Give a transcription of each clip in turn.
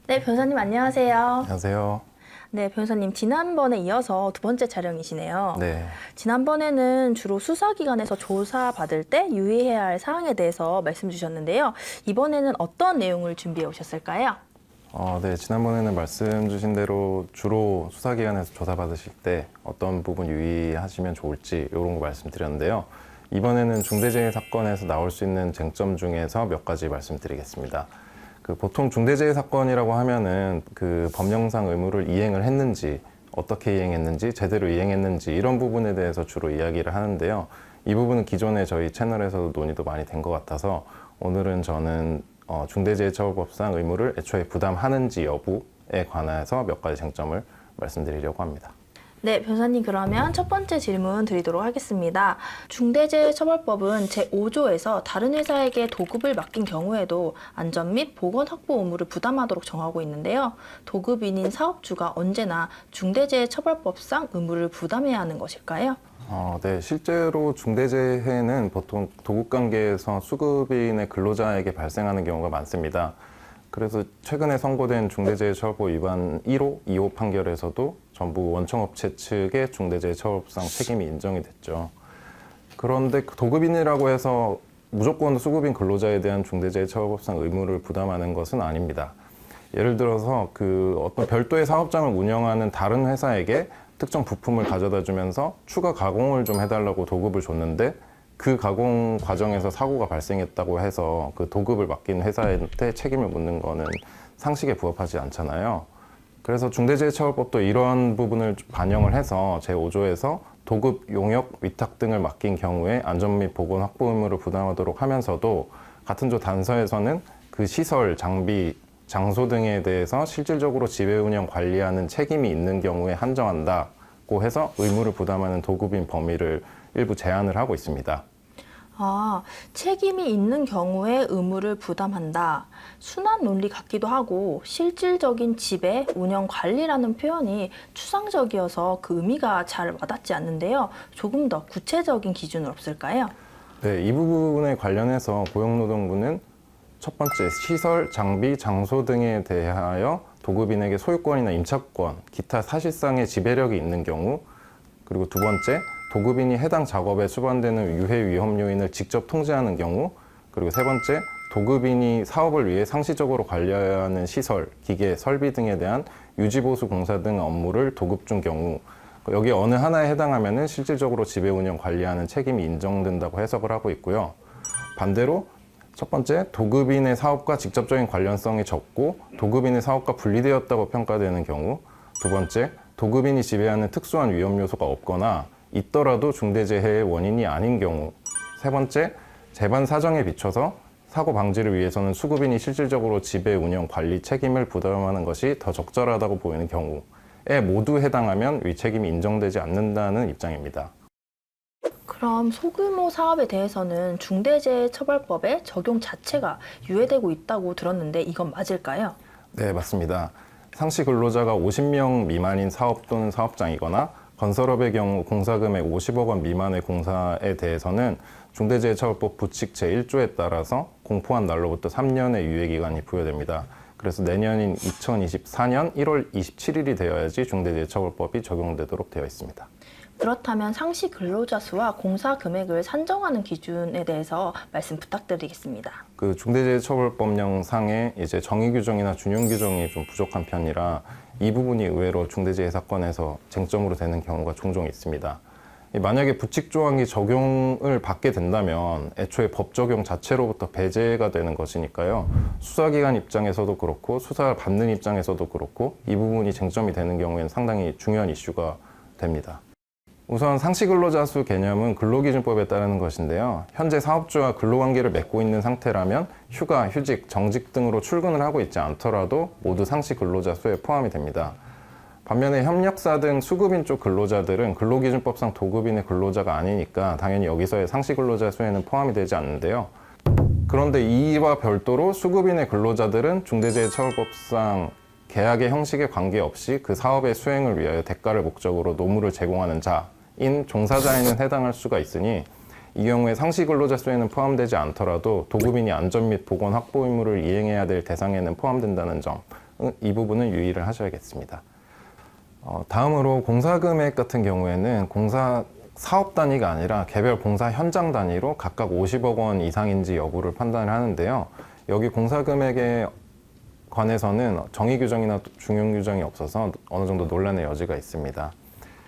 네, 변호사님 안녕하세요. 안녕하세요. 네, 변호사님 지난번에 이어서 두 번째 촬영이시네요. 네. 지난번에는 주로 수사기관에서 조사받을 때 유의해야 할 사항에 대해서 말씀 주셨는데요. 이번에는 어떤 내용을 준비해 오셨을까요? 네. 지난번에는 말씀 주신 대로 주로 수사기관에서 조사받으실 때 어떤 부분 유의하시면 좋을지 이런 거 말씀드렸는데요. 이번에는 중대재해 사건에서 나올 수 있는 쟁점 중에서 몇 가지 말씀드리겠습니다. 보통 중대재해 사건이라고 하면은 법령상 의무를 이행을 했는지, 어떻게 이행했는지, 제대로 이행했는지 이런 부분에 대해서 주로 이야기를 하는데요. 이 부분은 기존에 저희 채널에서도 논의도 많이 된 것 같아서 오늘은 저는 중대재해처벌법상 의무를 애초에 부담하는지 여부에 관해서 몇 가지 쟁점을 말씀드리려고 합니다. 네, 변호사님 그러면 첫 번째 질문 드리도록 하겠습니다. 중대재해처벌법은 제5조에서 다른 회사에게 도급을 맡긴 경우에도 안전 및 보건 확보 의무를 부담하도록 정하고 있는데요. 도급인인 사업주가 언제나 중대재해처벌법상 의무를 부담해야 하는 것일까요? 네, 실제로 중대재해는 보통 도급관계에서 수급인의 근로자에게 발생하는 경우가 많습니다. 그래서 최근에 선고된 중대재해처벌법 위반 1호, 2호 판결에서도 전부 원청업체 측의 중대재해처벌법상 책임이 인정이 됐죠. 그런데 도급인이라고 해서 무조건 수급인 근로자에 대한 중대재해처벌법상 의무를 부담하는 것은 아닙니다. 예를 들어서 어떤 별도의 사업장을 운영하는 다른 회사에게 특정 부품을 가져다 주면서 추가 가공을 좀 해달라고 도급을 줬는데 그 가공 과정에서 사고가 발생했다고 해서 그 도급을 맡긴 회사한테 책임을 묻는 거는 상식에 부합하지 않잖아요. 그래서 중대재해처벌법도 이런 부분을 반영을 해서 제5조에서 도급, 용역, 위탁 등을 맡긴 경우에 안전 및 보건 확보 의무를 부담하도록 하면서도 같은 조 단서에서는 그 시설, 장비, 장소 등에 대해서 실질적으로 지배 운영 관리하는 책임이 있는 경우에 한정한다고 해서 의무를 부담하는 도급인 범위를 일부 제한을 하고 있습니다. 책임이 있는 경우에 의무를 부담한다. 순환 논리 같기도 하고 실질적인 지배, 운영, 관리라는 표현이 추상적이어서 그 의미가 잘 와닿지 않는데요. 조금 더 구체적인 기준은 없을까요? 네, 이 부분에 관련해서 고용노동부는 첫 번째, 시설, 장비, 장소 등에 대하여 도급인에게 소유권이나 임차권, 기타 사실상의 지배력이 있는 경우, 그리고 두 번째, 도급인이 해당 작업에 수반되는 유해 위험 요인을 직접 통제하는 경우, 그리고 세 번째, 도급인이 사업을 위해 상시적으로 관리해야 하는 시설, 기계, 설비 등에 대한 유지보수 공사 등 업무를 도급 준 경우, 여기 어느 하나에 해당하면은 실질적으로 지배 운영 관리하는 책임이 인정된다고 해석을 하고 있고요. 반대로 첫 번째, 도급인의 사업과 직접적인 관련성이 적고 도급인의 사업과 분리되었다고 평가되는 경우, 두 번째, 도급인이 지배하는 특수한 위험 요소가 없거나 있더라도 중대재해의 원인이 아닌 경우, 세 번째, 재반 사정에 비춰서 사고 방지를 위해서는 수급인이 실질적으로 지배 운영 관리 책임을 부담하는 것이 더 적절하다고 보이는 경우에 모두 해당하면 위 책임이 인정되지 않는다는 입장입니다. 그럼 소규모 사업에 대해서는 중대재해처벌법의 적용 자체가 유예되고 있다고 들었는데 이건 맞을까요? 네, 맞습니다. 상시 근로자가 50명 미만인 사업 또는 사업장이거나 건설업의 경우 공사금액 50억 원 미만의 공사에 대해서는 중대재해처벌법 부칙 제1조에 따라서 공포한 날로부터 3년의 유예기간이 부여됩니다. 그래서 내년인 2024년 1월 27일이 되어야지 중대재해처벌법이 적용되도록 되어 있습니다. 그렇다면 상시 근로자 수와 공사 금액을 산정하는 기준에 대해서 말씀 부탁드리겠습니다. 중대재해처벌법령상에 이제 정의 규정이나 준용 규정이 좀 부족한 편이라 이 부분이 의외로 중대재해 사건에서 쟁점으로 되는 경우가 종종 있습니다. 만약에 부칙 조항이 적용을 받게 된다면 애초에 법 적용 자체로부터 배제가 되는 것이니까요. 수사기관 입장에서도 그렇고 수사를 받는 입장에서도 그렇고 이 부분이 쟁점이 되는 경우에는 상당히 중요한 이슈가 됩니다. 우선 상시근로자 수 개념은 근로기준법에 따르는 것인데요. 현재 사업주와 근로관계를 맺고 있는 상태라면 휴가, 휴직, 정직 등으로 출근을 하고 있지 않더라도 모두 상시근로자 수에 포함이 됩니다. 반면에 협력사 등 수급인 쪽 근로자들은 근로기준법상 도급인의 근로자가 아니니까 당연히 여기서의 상시근로자 수에는 포함이 되지 않는데요. 그런데 이와 별도로 수급인의 근로자들은 중대재해처벌법상 계약의 형식에 관계없이 그 사업의 수행을 위하여 대가를 목적으로 노무를 제공하는 자인 종사자에는 해당할 수가 있으니 이 경우에 상시 근로자 수에는 포함되지 않더라도 도급인이 안전 및 보건 확보 의무를 이행해야 될 대상에는 포함된다는 점, 이 부분은 유의를 하셔야겠습니다. 다음으로 공사 금액 같은 경우에는 공사 사업 단위가 아니라 개별 공사 현장 단위로 각각 50억 원 이상인지 여부를 판단을 하는데요. 여기 공사 금액에 관해서는 정의 규정이나 중용 규정이 없어서 어느 정도 논란의 여지가 있습니다.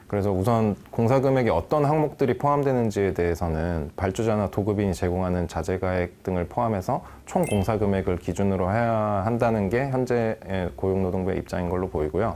그래서 우선 공사 금액에 어떤 항목들이 포함되는지에 대해서는 발주자나 도급인이 제공하는 자재가액 등을 포함해서 총 공사 금액을 기준으로 해야 한다는 게 현재의 고용노동부의 입장인 걸로 보이고요.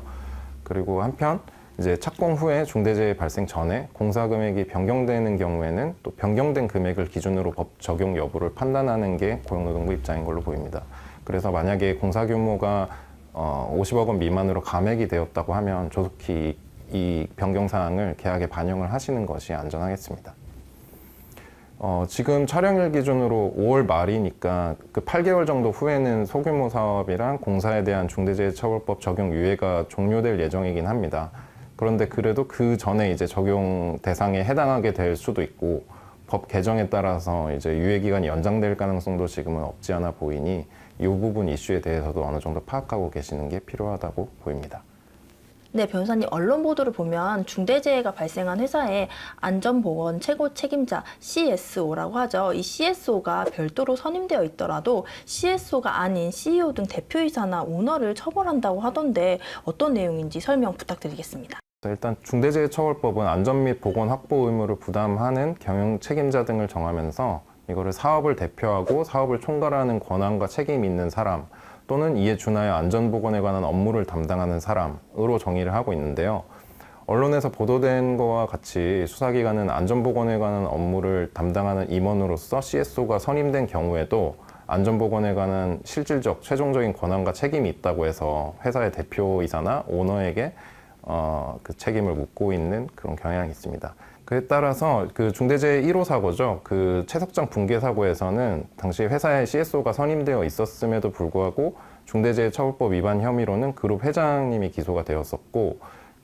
그리고 한편 이제 착공 후에 중대재해 발생 전에 공사 금액이 변경되는 경우에는 또 변경된 금액을 기준으로 법 적용 여부를 판단하는 게 고용노동부 입장인 걸로 보입니다. 그래서 만약에 공사 규모가 50억 원 미만으로 감액이 되었다고 하면 조속히 이 변경 사항을 계약에 반영을 하시는 것이 안전하겠습니다. 지금 촬영일 기준으로 5월 말이니까 그 8개월 정도 후에는 소규모 사업이랑 공사에 대한 중대재해처벌법 적용 유예가 종료될 예정이긴 합니다. 그런데 그래도 그 전에 이제 적용 대상에 해당하게 될 수도 있고 법 개정에 따라서 이제 유예 기간이 연장될 가능성도 지금은 없지 않아 보이니 이 부분 이슈에 대해서도 어느 정도 파악하고 계시는 게 필요하다고 보입니다. 네, 변호사님, 언론 보도를 보면 중대재해가 발생한 회사의 안전보건 최고 책임자 CSO라고 하죠. 이 CSO가 별도로 선임되어 있더라도 CSO가 아닌 CEO 등 대표이사나 오너를 처벌한다고 하던데 어떤 내용인지 설명 부탁드리겠습니다. 일단 중대재해처벌법은 안전 및 보건 확보 의무를 부담하는 경영 책임자 등을 정하면서 이거를 사업을 대표하고 사업을 총괄하는 권한과 책임이 있는 사람 또는 이에 준하여 안전보건에 관한 업무를 담당하는 사람으로 정의를 하고 있는데요. 언론에서 보도된 것과 같이 수사기관은 안전보건에 관한 업무를 담당하는 임원으로서 CSO가 선임된 경우에도 안전보건에 관한 실질적 최종적인 권한과 책임이 있다고 해서 회사의 대표이사나 오너에게 그 책임을 묻고 있는 그런 경향이 있습니다. 그에 따라서 그 중대재해 1호 사고죠. 그 채석장 붕괴 사고에서는 당시 회사에 CSO가 선임되어 있었음에도 불구하고 중대재해처벌법 위반 혐의로는 그룹 회장님이 기소가 되었었고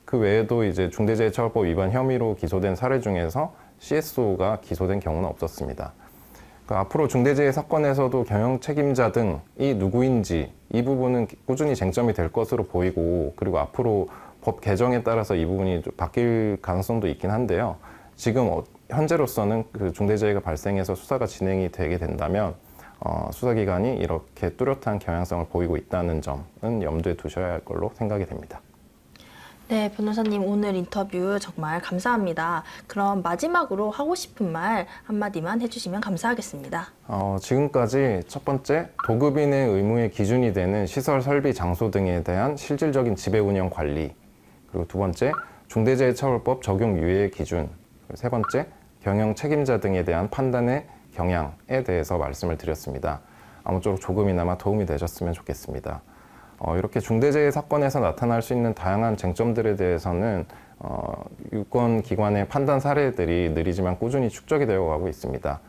그 외에도 이제 중대재해처벌법 위반 혐의로 기소된 사례 중에서 CSO가 기소된 경우는 없었습니다. 그러니까 앞으로 중대재해 사건에서도 경영 책임자 등이 누구인지 이 부분은 꾸준히 쟁점이 될 것으로 보이고 그리고 앞으로 법 개정에 따라서 이 부분이 좀 바뀔 가능성도 있긴 한데요. 지금 현재로서는 그 중대재해가 발생해서 수사가 진행이 되게 된다면 수사기관이 이렇게 뚜렷한 경향성을 보이고 있다는 점은 염두에 두셔야 할 걸로 생각이 됩니다. 네, 변호사님 오늘 인터뷰 정말 감사합니다. 그럼 마지막으로 하고 싶은 말 한마디만 해주시면 감사하겠습니다. 지금까지 첫 번째, 도급인의 의무의 기준이 되는 시설, 설비, 장소 등에 대한 실질적인 지배 운영 관리, 그리고 두 번째, 중대재해처벌법 적용 유예 기준, 세 번째, 경영 책임자 등에 대한 판단의 경향에 대해서 말씀을 드렸습니다. 아무쪼록 조금이나마 도움이 되셨으면 좋겠습니다. 이렇게 중대재해 사건에서 나타날 수 있는 다양한 쟁점들에 대해서는 유권기관의 판단 사례들이 느리지만 꾸준히 축적이 되어 가고 있습니다.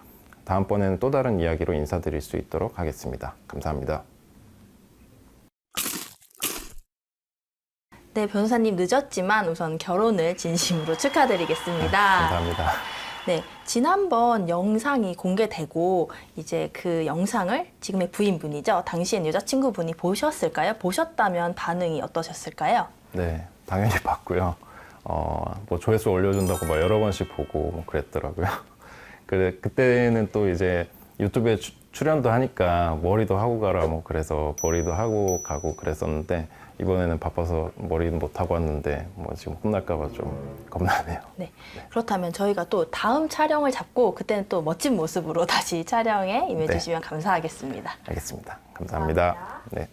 다음번에는 또 다른 이야기로 인사드릴 수 있도록 하겠습니다. 감사합니다. 네, 변호사님 늦었지만 우선 결혼을 진심으로 축하드리겠습니다. 감사합니다. 네, 지난번 영상이 공개되고 이제 그 영상을 지금의 부인분이죠. 당시엔 여자친구분이 보셨을까요? 보셨다면 반응이 어떠셨을까요? 네, 당연히 봤고요. 뭐 조회수 올려준다고 막 여러 번씩 보고 뭐 그랬더라고요. 그때는 또 이제 유튜브에 출연도 하니까 머리도 하고 가라 뭐 그래서 머리도 하고 가고 그랬었는데 이번에는 바빠서 머리는 못 하고 왔는데 뭐 지금 혼날까봐 좀 겁나네요. 네. 그렇다면 저희가 또 다음 촬영을 잡고 그때는 또 멋진 모습으로 다시 촬영에 임해주시면 감사하겠습니다. 알겠습니다. 감사합니다. 네.